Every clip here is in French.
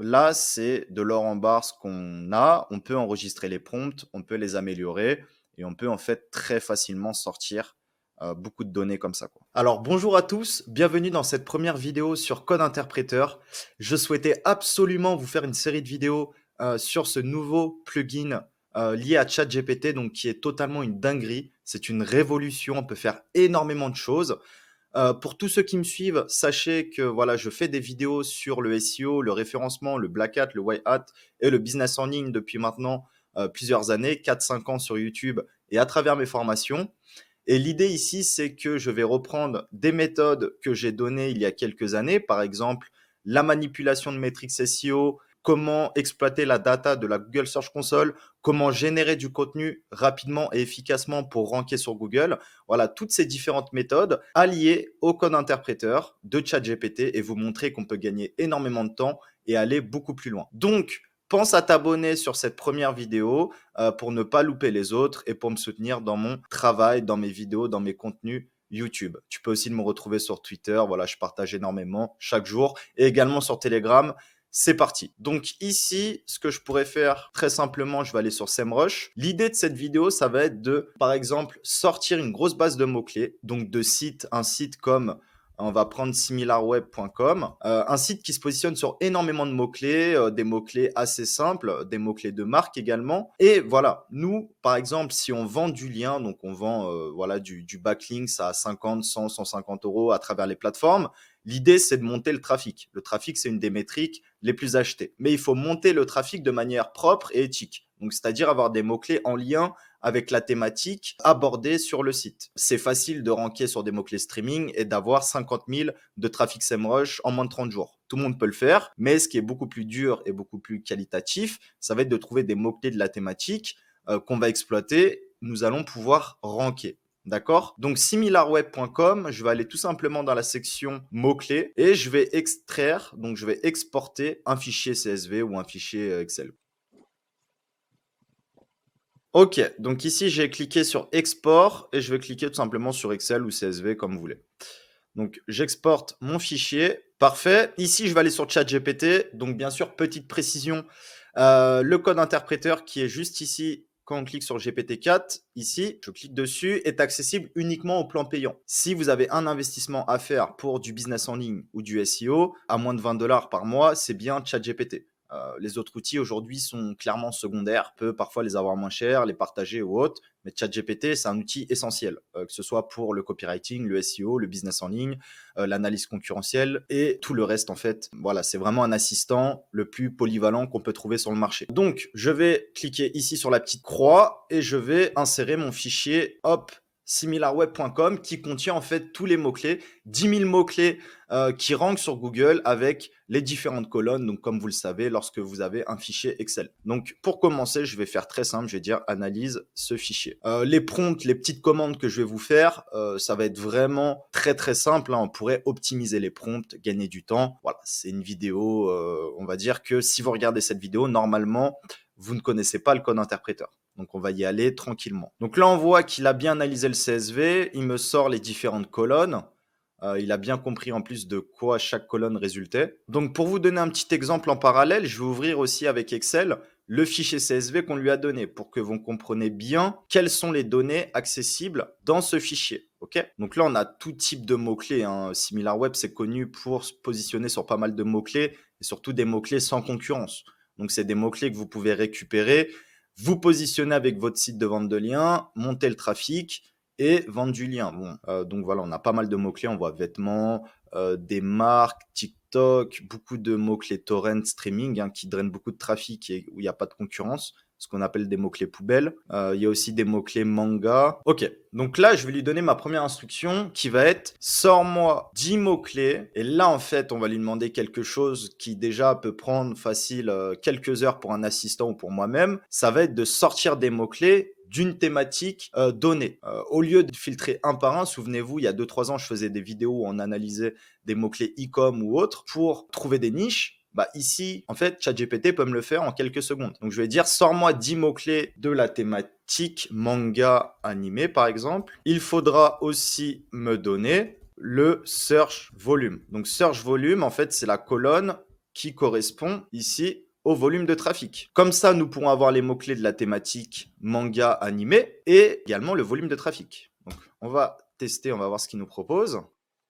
là, c'est de l'or en barre ce qu'on a. On peut enregistrer les prompts, on peut les améliorer et on peut en fait très facilement sortir beaucoup de données comme ça, quoi. Alors bonjour à tous, bienvenue dans cette première vidéo sur Code Interpréteur. Je souhaitais absolument vous faire une série de vidéos sur ce nouveau plugin lié à ChatGPT, donc qui est totalement une dinguerie. C'est une révolution, on peut faire énormément de choses. Pour tous ceux qui me suivent, sachez que voilà, je fais des vidéos sur le SEO, le référencement, le black hat, le white hat et le business en ligne depuis maintenant plusieurs années, 4-5 ans sur YouTube et à travers mes formations. Et l'idée ici, c'est que je vais reprendre des méthodes que j'ai données il y a quelques années, par exemple la manipulation de métriques SEO, comment exploiter la data de la Google Search Console, comment générer du contenu rapidement et efficacement pour ranker sur Google. Voilà, toutes ces différentes méthodes alliées au code interpréteur de ChatGPT et vous montrer qu'on peut gagner énormément de temps et aller beaucoup plus loin. Donc, pense à t'abonner sur cette première vidéo pour ne pas louper les autres et pour me soutenir dans mon travail, dans mes vidéos, dans mes contenus YouTube. Tu peux aussi me retrouver sur Twitter. Voilà, je partage énormément chaque jour et également sur Telegram. C'est parti. Donc ici, ce que je pourrais faire très simplement, je vais aller sur SEMrush. L'idée de cette vidéo, ça va être de, par exemple, sortir une grosse base de mots-clés, donc de sites, un site comme on va prendre similarweb.com, un site qui se positionne sur énormément de mots-clés, des mots-clés assez simples, des mots-clés de marque également. Et voilà, nous, par exemple, si on vend du lien, donc on vend voilà, du backlinks à 50, 100, 150 euros à travers les plateformes, l'idée, c'est de monter le trafic. Le trafic, c'est une des métriques les plus achetées. Mais il faut monter le trafic de manière propre et éthique. Donc, c'est-à-dire avoir des mots-clés en lien avec la thématique abordée sur le site. C'est facile de ranker sur des mots-clés streaming et d'avoir 50 000 de trafic SEMrush en moins de 30 jours. Tout le monde peut le faire, mais ce qui est beaucoup plus dur et beaucoup plus qualitatif, ça va être de trouver des mots-clés de la thématique qu'on va exploiter. Nous allons pouvoir ranker. D'accord? Donc, similarweb.com, je vais aller tout simplement dans la section mots-clés et je vais extraire, donc je vais exporter un fichier CSV ou un fichier Excel. Ok, donc ici j'ai cliqué sur export et je vais cliquer tout simplement sur Excel ou CSV comme vous voulez. Donc j'exporte mon fichier, parfait. Ici je vais aller sur ChatGPT, donc bien sûr petite précision, le code interpréteur qui est juste ici quand on clique sur GPT-4, ici je clique dessus, est accessible uniquement au plan payant. Si vous avez un investissement à faire pour du business en ligne ou du SEO à moins de 20 $ par mois, c'est bien ChatGPT. Les autres outils aujourd'hui sont clairement secondaires, peut parfois les avoir moins chers, les partager ou autres, mais ChatGPT, c'est un outil essentiel, que ce soit pour le copywriting, le SEO, le business en ligne, l'analyse concurrentielle et tout le reste en fait. Voilà, c'est vraiment un assistant le plus polyvalent qu'on peut trouver sur le marché. Donc, je vais cliquer ici sur la petite croix et je vais insérer mon fichier, hop, similarweb.com qui contient en fait tous les mots-clés, 10 000 mots-clés qui rankent sur Google avec les différentes colonnes. Donc, comme vous le savez, lorsque vous avez un fichier Excel. Donc, pour commencer, je vais faire très simple. Je vais dire analyse ce fichier. Les prompts, les petites commandes que je vais vous faire, ça va être vraiment très, très simple. Hein. On pourrait optimiser les prompts, gagner du temps. Voilà, c'est une vidéo, on va dire que si vous regardez cette vidéo, normalement, vous ne connaissez pas le code interpréteur. Donc, on va y aller tranquillement. Donc là, on voit qu'il a bien analysé le CSV. Il me sort les différentes colonnes. Il a bien compris en plus de quoi chaque colonne résultait. Donc, pour vous donner un petit exemple en parallèle, je vais ouvrir aussi avec Excel le fichier CSV qu'on lui a donné pour que vous compreniez bien quelles sont les données accessibles dans ce fichier. Okay, donc là, on a tout type de mots-clés. Hein. SimilarWeb, c'est connu pour se positionner sur pas mal de mots-clés et surtout des mots-clés sans concurrence. Donc, c'est des mots-clés que vous pouvez récupérer, vous positionner avec votre site de vente de liens, monter le trafic et vendre du lien. Bon, donc voilà, on a pas mal de mots-clés. On voit vêtements, des marques, TikTok, beaucoup de mots-clés torrent streaming hein, qui drainent beaucoup de trafic et où il n'y a pas de concurrence, ce qu'on appelle des mots-clés poubelles. Il y a aussi des mots-clés manga. Ok, donc là, je vais lui donner ma première instruction qui va être « Sors-moi 10 mots-clés ». Et là, en fait, on va lui demander quelque chose qui déjà peut prendre facile quelques heures pour un assistant ou pour moi-même. Ça va être de sortir des mots-clés d'une thématique donnée. Au lieu de filtrer un par un, souvenez-vous, il y a 2-3 ans, je faisais des vidéos où on analysait des mots-clés e-com ou autres pour trouver des niches. Bah ici, en fait, ChatGPT peut me le faire en quelques secondes. Donc, je vais dire, sors-moi 10 mots-clés de la thématique manga animé, par exemple. Il faudra aussi me donner le search volume. Donc, search volume, en fait, c'est la colonne qui correspond ici au volume de trafic. Comme ça, nous pourrons avoir les mots-clés de la thématique manga animé et également le volume de trafic. Donc, on va tester, on va voir ce qu'il nous propose.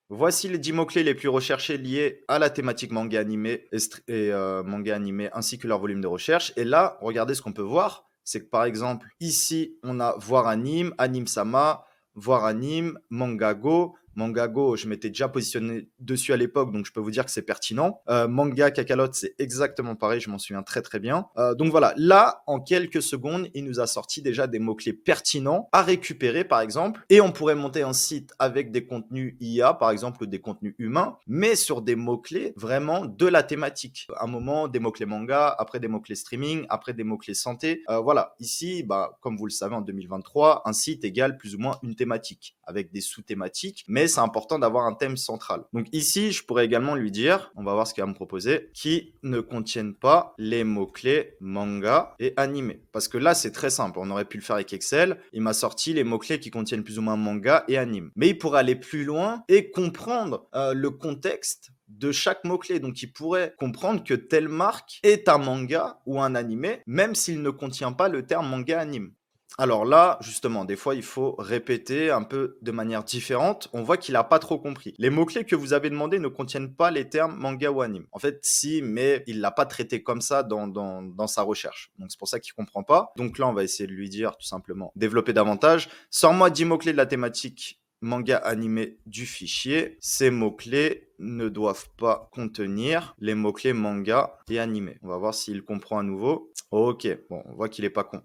Voici les 10 mots-clés les plus recherchés liés à la thématique manga animé et manga animé ainsi que leur volume de recherche. Et là, regardez ce qu'on peut voir. C'est que par exemple, ici, on a voir anime, anime sama, voir anime, mangago. Mangago, je m'étais déjà positionné dessus à l'époque, donc je peux vous dire que c'est pertinent. Manga Kakalote, c'est exactement pareil, je m'en souviens très très bien. Donc voilà, là, en quelques secondes, il nous a sorti déjà des mots-clés pertinents à récupérer, par exemple. Et on pourrait monter un site avec des contenus IA, par exemple, ou des contenus humains, mais sur des mots-clés vraiment de la thématique. À un moment, des mots-clés manga, après des mots-clés streaming, après des mots-clés santé. Voilà, ici, comme vous le savez, en 2023, un site égale plus ou moins une thématique, avec des sous-thématiques, mais c'est important d'avoir un thème central. Donc ici, je pourrais également lui dire, on va voir ce qu'il va me proposer, qui ne contiennent pas les mots-clés manga et animé. Parce que là, c'est très simple. On aurait pu le faire avec Excel. Il m'a sorti les mots-clés qui contiennent plus ou moins manga et anime. Mais il pourrait aller plus loin et comprendre le contexte de chaque mot-clé. Donc, il pourrait comprendre que telle marque est un manga ou un animé, même s'il ne contient pas le terme manga-anime. Alors là, justement, des fois, il faut répéter un peu de manière différente. On voit qu'il n'a pas trop compris. Les mots-clés que vous avez demandés ne contiennent pas les termes manga ou anime. En fait, si, mais il l'a pas traité comme ça dans sa recherche. Donc, c'est pour ça qu'il comprend pas. Donc là, on va essayer de lui dire tout simplement, développer davantage. Sors-moi 10 mots-clés de la thématique manga animé du fichier. Ces mots-clés ne doivent pas contenir les mots-clés manga et animé. On va voir s'il comprend à nouveau. Ok, bon, on voit qu'il est pas con.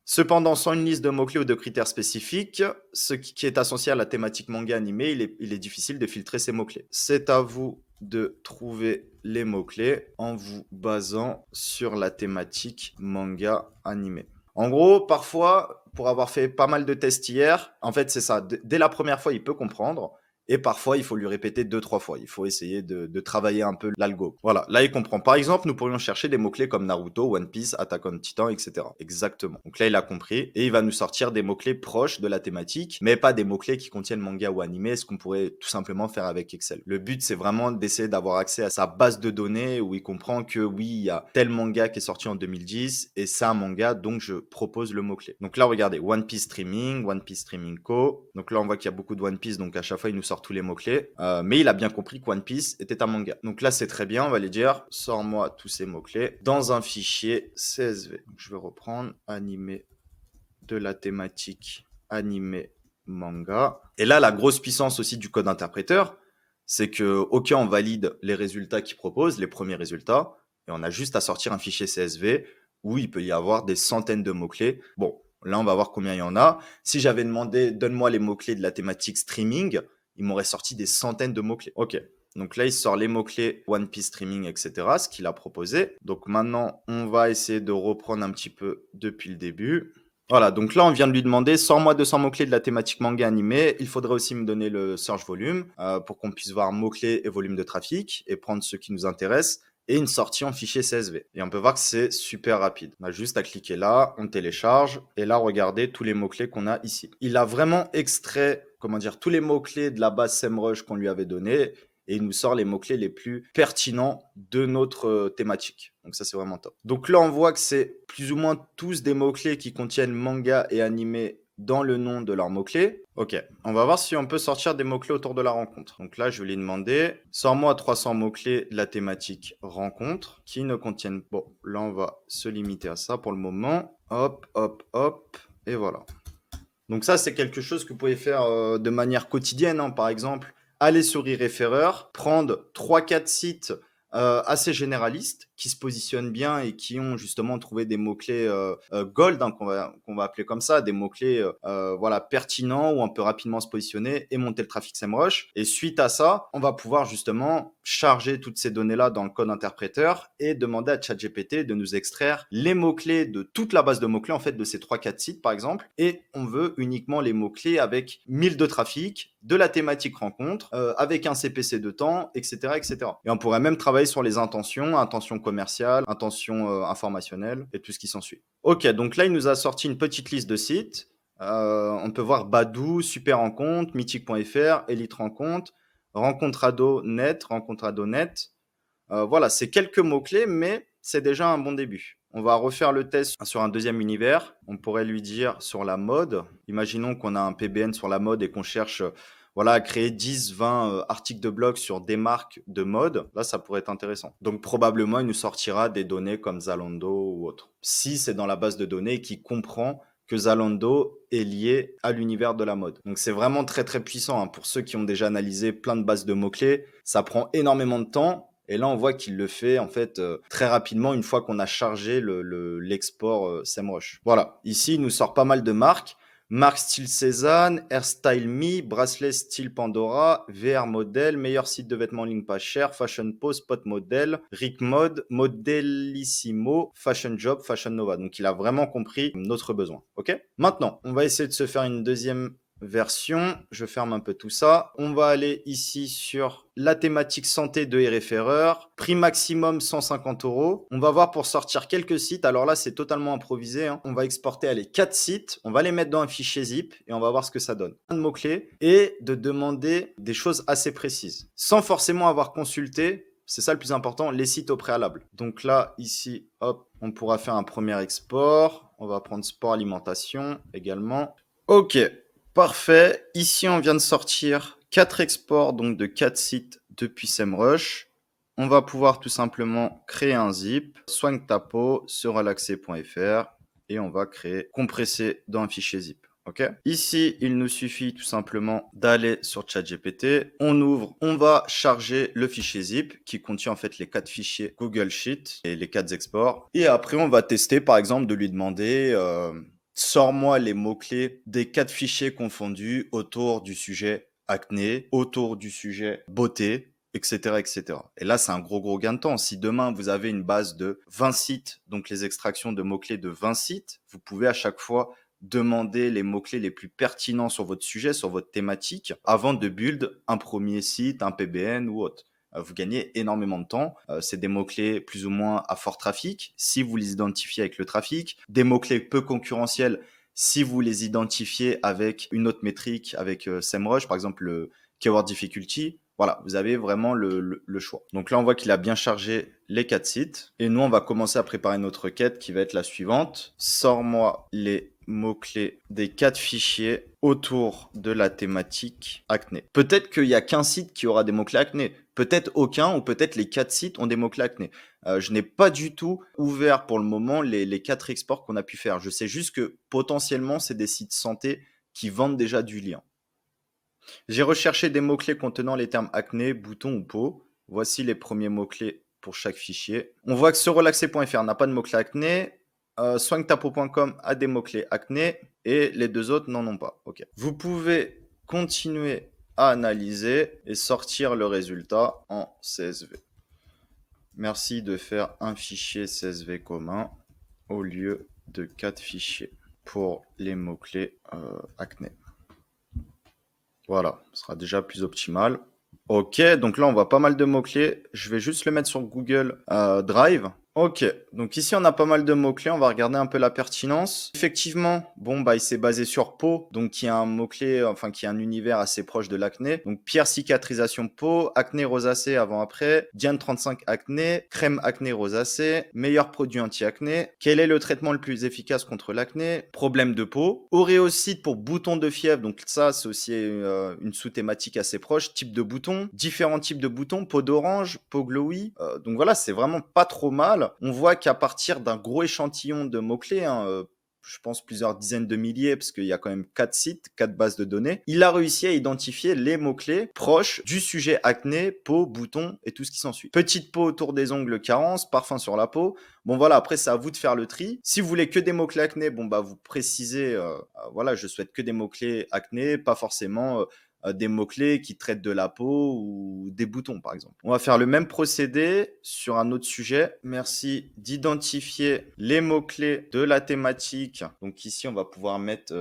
Cependant, sans une liste de mots-clés ou de critères spécifiques, ce qui est associé à la thématique manga animé, il est difficile de filtrer ces mots-clés. C'est à vous de trouver les mots-clés en vous basant sur la thématique manga animé. En gros, parfois, pour avoir fait pas mal de tests hier, en fait, c'est ça. Dès la première fois, il peut comprendre. Et parfois, il faut lui répéter 2-3 fois. Il faut essayer de travailler un peu l'algo. Voilà, là, il comprend. Par exemple, nous pourrions chercher des mots-clés comme Naruto, One Piece, Attack on Titan, etc. Exactement. Donc là, il a compris. Et il va nous sortir des mots-clés proches de la thématique, mais pas des mots-clés qui contiennent manga ou animé, ce qu'on pourrait tout simplement faire avec Excel. Le but, c'est vraiment d'essayer d'avoir accès à sa base de données où il comprend que oui, il y a tel manga qui est sorti en 2010 et c'est un manga, donc je propose le mot-clé. Donc là, regardez, One Piece Streaming Co. Donc là, on voit qu'il y a beaucoup de One Piece, donc à chaque fois, il nous sort tous les mots-clés. Mais il a bien compris que One Piece était un manga. Donc là, c'est très bien. On va lui dire, sors-moi tous ces mots-clés dans un fichier CSV. Donc, je vais reprendre animé de la thématique animé manga. Et là, la grosse puissance aussi du code interpréteur, c'est que, OK, on valide les résultats qu'il propose, les premiers résultats, et on a juste à sortir un fichier CSV où il peut y avoir des centaines de mots-clés. Bon, là, on va voir combien il y en a. Si j'avais demandé, donne-moi les mots-clés de la thématique streaming, il m'aurait sorti des centaines de mots-clés. OK. Donc là, il sort les mots-clés One Piece Streaming, etc., ce qu'il a proposé. Donc maintenant, on va essayer de reprendre un petit peu depuis le début. Voilà, donc là, on vient de lui demander, sors-moi 200 mots-clés de la thématique manga animé. Il faudrait aussi me donner le search volume pour qu'on puisse voir mots-clés et volume de trafic et prendre ce qui nous intéresse et une sortie en fichier CSV. Et on peut voir que c'est super rapide. On a juste à cliquer là, on télécharge et là, regardez tous les mots-clés qu'on a ici. Il a vraiment extrait, comment dire, tous les mots-clés de la base SEMrush qu'on lui avait donné et il nous sort les mots-clés les plus pertinents de notre thématique. Donc ça, c'est vraiment top. Donc là, on voit que c'est plus ou moins tous des mots-clés qui contiennent manga et animé dans le nom de leurs mots-clés. Ok, on va voir si on peut sortir des mots-clés autour de la rencontre. Donc là, je vais lui demander, sors-moi 300 mots-clés de la thématique rencontre qui ne contiennent... Bon, là, on va se limiter à ça pour le moment. Hop, hop, hop, et voilà. Donc ça, c'est quelque chose que vous pouvez faire de manière quotidienne, hein. Par exemple, aller sur e-référeur, prendre 3-4 sites assez généralistes qui se positionnent bien et qui ont justement trouvé des mots-clés gold, hein, qu'on va appeler comme ça, des mots-clés voilà, pertinents où on peut rapidement se positionner et monter le trafic SEMrush. Et suite à ça, on va pouvoir justement charger toutes ces données-là dans le code interpréteur et demander à ChatGPT de nous extraire les mots-clés de toute la base de mots-clés, en fait, de ces 3-4 sites, par exemple. Et on veut uniquement les mots-clés avec 1000 de trafic, de la thématique rencontre, avec un CPC de temps, etc., etc. Et on pourrait même travailler sur les intentions commerciales, intentions informationnelles et tout ce qui s'ensuit. Ok, donc là, il nous a sorti une petite liste de sites. On peut voir Badoo, Super Rencontre, Mythique.fr, Elite Rencontre, Rencontre Ado Net, Voilà, c'est quelques mots-clés, mais c'est déjà un bon début. On va refaire le test sur un deuxième univers. On pourrait lui dire sur la mode. Imaginons qu'on a un PBN sur la mode et qu'on cherche voilà, à créer 10, 20 articles de blog sur des marques de mode. Là, ça pourrait être intéressant. Donc, probablement, il nous sortira des données comme Zalando ou autre. Si c'est dans la base de données et qu'il comprend que Zalando est lié à l'univers de la mode. Donc c'est vraiment très très puissant, hein. Pour ceux qui ont déjà analysé plein de bases de mots-clés, ça prend énormément de temps. Et là, on voit qu'il le fait en fait très rapidement une fois qu'on a chargé l'export SEMrush. Voilà, ici, il nous sort pas mal de marques. Marque style Cézanne, Hairstyle Me, bracelet style Pandora, VR Model, meilleur site de vêtements en ligne pas cher, Fashion Post, Spot Model, Rick Mode, Modelissimo, Fashion Job, Fashion Nova. Donc il a vraiment compris notre besoin. Ok. Maintenant, on va essayer de se faire une deuxième version. Je ferme un peu tout ça. On va aller ici sur la thématique santé de RFReur. Prix maximum 150 euros. On va voir pour sortir quelques sites. Alors là, c'est totalement improvisé, hein. On va exporter les 4 sites. On va les mettre dans un fichier zip et on va voir ce que ça donne. Un de mots-clés et de demander des choses assez précises sans forcément avoir consulté. C'est ça le plus important, les sites au préalable. Donc là, ici, hop, on pourra faire un premier export. On va prendre sport alimentation également. Ok. Parfait. Ici, on vient de sortir 4 exports donc de 4 sites depuis SEMrush. On va pouvoir tout simplement créer un zip, soigne ta peau sur relaxer.fr et on va créer, compresser dans un fichier zip. Ok. Ici, il nous suffit tout simplement d'aller sur ChatGPT. On ouvre, on va charger le fichier zip qui contient en fait les 4 fichiers Google Sheet et les 4 exports. Et après, on va tester par exemple de lui demander sors-moi les mots-clés des 4 fichiers confondus autour du sujet acné, autour du sujet beauté, etc., etc. Et là, c'est un gros gain de temps. Si demain, vous avez une base de 20 sites, donc les extractions de mots-clés de 20 sites, vous pouvez à chaque fois demander les mots-clés les plus pertinents sur votre sujet, sur votre thématique, avant de build un premier site, un PBN ou autre. Vous gagnez énormément de temps. C'est des mots-clés plus ou moins à fort trafic, si vous les identifiez avec le trafic. Des mots-clés peu concurrentiels, si vous les identifiez avec une autre métrique, avec SEMrush, par exemple le Keyword Difficulty. Voilà, vous avez vraiment le choix. Donc là, on voit qu'il a bien chargé les 4 sites. Et nous, on va commencer à préparer notre requête qui va être la suivante. Sors-moi les mots-clés des 4 fichiers autour de la thématique acné. Peut-être qu'il n'y a qu'un site qui aura des mots-clés acné. Peut-être aucun ou peut-être les 4 sites ont des mots-clés acné. Je n'ai pas du tout ouvert pour le moment les 4 exports qu'on a pu faire. Je sais juste que potentiellement, c'est des sites santé qui vendent déjà du lien. J'ai recherché des mots-clés contenant les termes acné, bouton ou peau. Voici les premiers mots-clés pour chaque fichier. On voit que ce relaxer.fr n'a pas de mots-clés acné. Soignetapeau.com a des mots-clés acné et les 2 autres n'en ont pas. Ok. Vous pouvez continuer à analyser et sortir le résultat en CSV. Merci de faire un fichier CSV commun au lieu de 4 fichiers pour les mots-clés acné. Voilà, ce sera déjà plus optimal. Ok, donc là, on voit pas mal de mots-clés. Je vais juste le mettre sur Google Drive. Ok, donc ici, on a pas mal de mots-clés. On va regarder un peu la pertinence. Effectivement, bon, bah, il s'est basé sur peau, donc qui a un mot-clé, enfin, qui a un univers assez proche de l'acné. Donc, pierre cicatrisation peau, acné rosacée avant-après, Diane 35 acné, crème acné rosacée, meilleur produit anti-acné. Quel est le traitement le plus efficace contre l'acné? Problème de peau. Auréocyte pour bouton de fièvre, donc ça, c'est aussi une sous-thématique assez proche. Type de bouton, différents types de boutons, peau d'orange, peau glowy. Donc voilà, c'est vraiment pas trop mal. On voit qu'à partir d'un gros échantillon de mots-clés, hein, je pense plusieurs dizaines de milliers, parce qu'il y a quand même 4 sites, 4 bases de données, il a réussi à identifier les mots-clés proches du sujet acné, peau, bouton et tout ce qui s'ensuit. Petite peau autour des ongles, carence, parfum sur la peau. Bon voilà, après c'est à vous de faire le tri. Si vous voulez que des mots-clés acné, bon bah vous précisez, voilà, je souhaite que des mots-clés acné, pas forcément des mots-clés qui traitent de la peau ou des boutons, par exemple. On va faire le même procédé sur un autre sujet. Merci d'identifier les mots-clés de la thématique. Donc ici, on va pouvoir mettre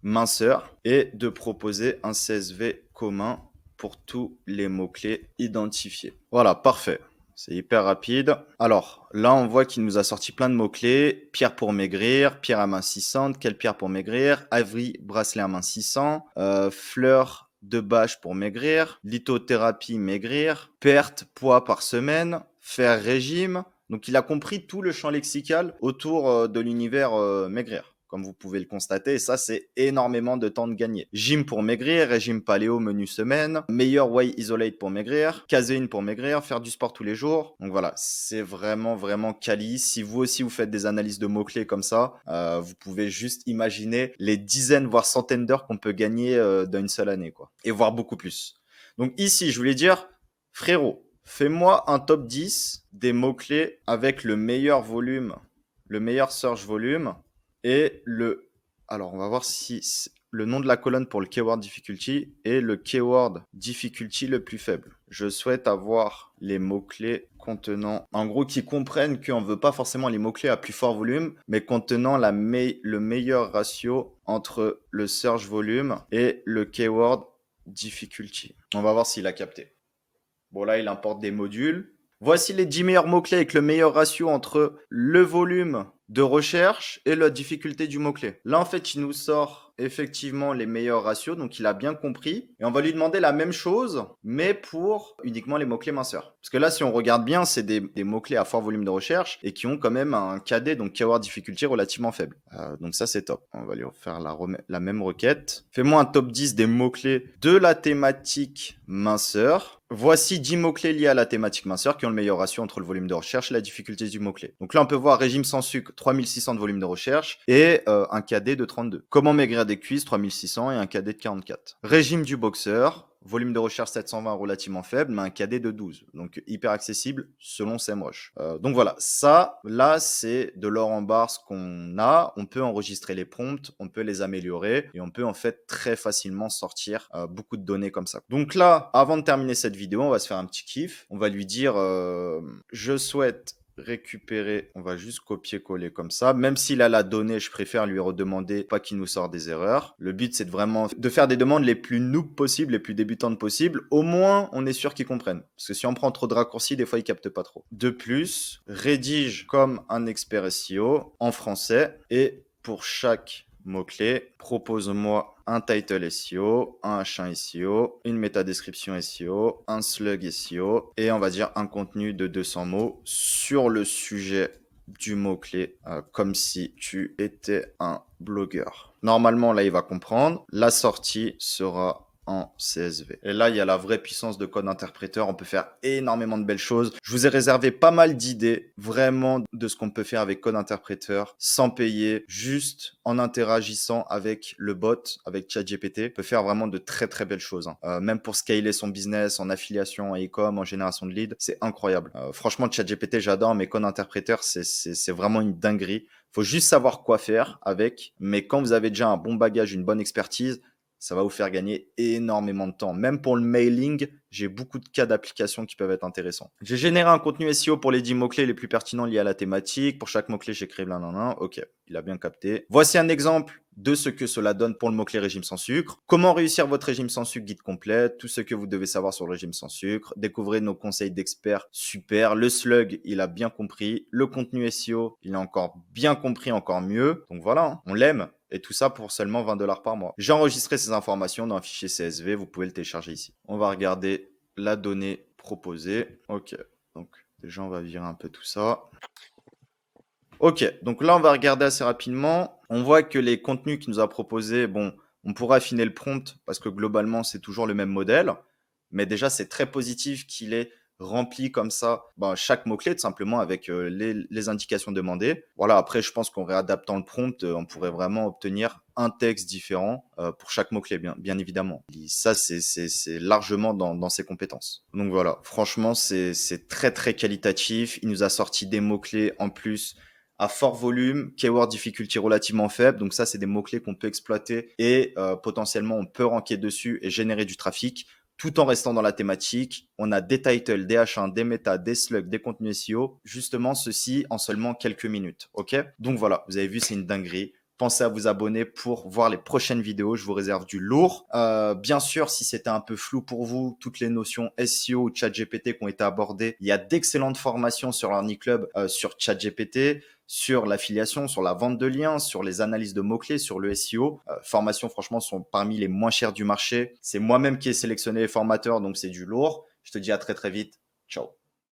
minceur et de proposer un CSV commun pour tous les mots-clés identifiés. Voilà, parfait. C'est hyper rapide. Alors, là, on voit qu'il nous a sorti plein de mots-clés. Pierre pour maigrir, pierre amincissante, quelle pierre pour maigrir, Avery, bracelet amincissant, fleur de bâche pour maigrir, lithothérapie maigrir, perte, poids par semaine, faire régime. Donc, il a compris tout le champ lexical autour de l'univers maigrir, comme vous pouvez le constater. Et ça, c'est énormément de temps de gagner. Gym pour maigrir, régime paléo, menu semaine, meilleur whey isolate pour maigrir, caséine pour maigrir, faire du sport tous les jours. Donc voilà, c'est vraiment, vraiment quali. Si vous aussi, vous faites des analyses de mots-clés comme ça, vous pouvez juste imaginer les dizaines, voire centaines d'heures qu'on peut gagner dans une seule année, quoi. Et voire beaucoup plus. Donc ici, je voulais dire, frérot, fais-moi un top 10 des mots-clés avec le meilleur volume, le meilleur search volume et le... Alors, on va voir si le nom de la colonne pour le keyword difficulty est le keyword difficulty le plus faible. Je souhaite avoir les mots-clés contenant, en gros, qui comprennent qu'on ne veut pas forcément les mots-clés à plus fort volume, mais contenant le meilleur ratio entre le search volume et le keyword difficulty. On va voir s'il a capté. Bon, là, il importe des modules. Voici les 10 meilleurs mots-clés avec le meilleur ratio entre le volume de recherche et la difficulté du mot-clé. Là, en fait, il nous sort effectivement les meilleurs ratios, donc il a bien compris. Et on va lui demander la même chose, mais pour uniquement les mots-clés minceurs. Parce que là, si on regarde bien, c'est des mots-clés à fort volume de recherche et qui ont quand même un KD, donc keyword difficulty, relativement faible. Donc ça, c'est top. On va lui faire la même requête. Fais-moi un top 10 des mots-clés de la thématique minceur. Voici 10 mots-clés liés à la thématique minceur qui ont le meilleur ratio entre le volume de recherche et la difficulté du mot-clé. Donc là, on peut voir régime sans sucre, 3600 de volume de recherche et un KD de 32. Comment maigrir des cuisses, 3600 et un KD de 44. Régime du boxeur, volume de recherche 720 relativement faible, mais un KD de 12. Donc hyper accessible selon SEMrush. Donc voilà, ça, là, c'est de l'or en barre ce qu'on a. On peut enregistrer les prompts, on peut les améliorer et on peut en fait très facilement sortir beaucoup de données comme ça. Donc là, avant de terminer cette vidéo, on va se faire un petit kiff. On va lui dire je souhaite récupérer, on va juste copier-coller comme ça. Même s'il a la donnée, je préfère lui redemander, pas qu'il nous sorte des erreurs. Le but, c'est de faire des demandes les plus noob possibles, les plus débutantes possibles. Au moins, on est sûr qu'ils comprennent. Parce que si on prend trop de raccourcis, des fois, ils captent pas trop. De plus, rédige comme un expert SEO en français et pour chaque mot-clé, propose-moi un title SEO, un H1 SEO, une métadescription SEO, un slug SEO et on va dire un contenu de 200 mots sur le sujet du mot-clé comme si tu étais un blogueur. Normalement, là, il va comprendre. La sortie sera en CSV. Et là, il y a la vraie puissance de code interpréteur. On peut faire énormément de belles choses. Je vous ai réservé pas mal d'idées vraiment de ce qu'on peut faire avec code interpréteur sans payer, juste en interagissant avec le bot, avec ChatGPT. On peut faire vraiment de très très belles choses. Même pour scaler son business en affiliation, en e-com, en génération de leads, c'est incroyable. Franchement, ChatGPT, j'adore, mais code interpréteur, c'est vraiment une dinguerie. Faut juste savoir quoi faire avec, mais quand vous avez déjà un bon bagage, une bonne expertise, ça va vous faire gagner énormément de temps. Même pour le mailing, j'ai beaucoup de cas d'application qui peuvent être intéressants. J'ai généré un contenu SEO pour les 10 mots-clés les plus pertinents liés à la thématique. Pour chaque mot-clé, j'ai créé blablabla. Ok, il a bien capté. Voici un exemple de ce que cela donne pour le mot-clé régime sans sucre. Comment réussir votre régime sans sucre, guide complet. Tout ce que vous devez savoir sur le régime sans sucre. Découvrez nos conseils d'experts. Super. Le slug, il a bien compris. Le contenu SEO, il a encore bien compris, encore mieux. Donc voilà, on l'aime. Et tout ça pour seulement 20 $ par mois. J'ai enregistré ces informations dans un fichier CSV. Vous pouvez le télécharger ici. On va regarder la donnée proposée. Ok. Donc déjà, on va virer un peu tout ça. Ok. Donc là, on va regarder assez rapidement. On voit que les contenus qu'il nous a proposés, bon, on pourra affiner le prompt parce que globalement, c'est toujours le même modèle. Mais déjà, c'est très positif qu'il ait rempli comme ça chaque mot-clé, tout simplement avec les indications demandées. Voilà, après, je pense qu'en réadaptant le prompt, on pourrait vraiment obtenir un texte différent pour chaque mot-clé, bien évidemment. Et ça, c'est largement dans ses compétences. Donc voilà, franchement, c'est très, très qualitatif. Il nous a sorti des mots-clés en plus à fort volume, keyword difficulty relativement faible. Donc ça, c'est des mots-clés qu'on peut exploiter et potentiellement, on peut ranker dessus et générer du trafic tout en restant dans la thématique. On a des titles, des H1, des méta, des slugs, des contenus SEO. Justement, ceci en seulement quelques minutes. Ok? Donc voilà, vous avez vu, c'est une dinguerie. Pensez à vous abonner pour voir les prochaines vidéos. Je vous réserve du lourd. Bien sûr, si c'était un peu flou pour vous, toutes les notions SEO ou ChatGPT qui ont été abordées, il y a d'excellentes formations sur Learning Club sur ChatGPT, sur l'affiliation, sur la vente de liens, sur les analyses de mots-clés, sur le SEO. Formations, franchement, sont parmi les moins chères du marché. C'est moi-même qui ai sélectionné les formateurs, donc c'est du lourd. Je te dis à très très vite. Ciao.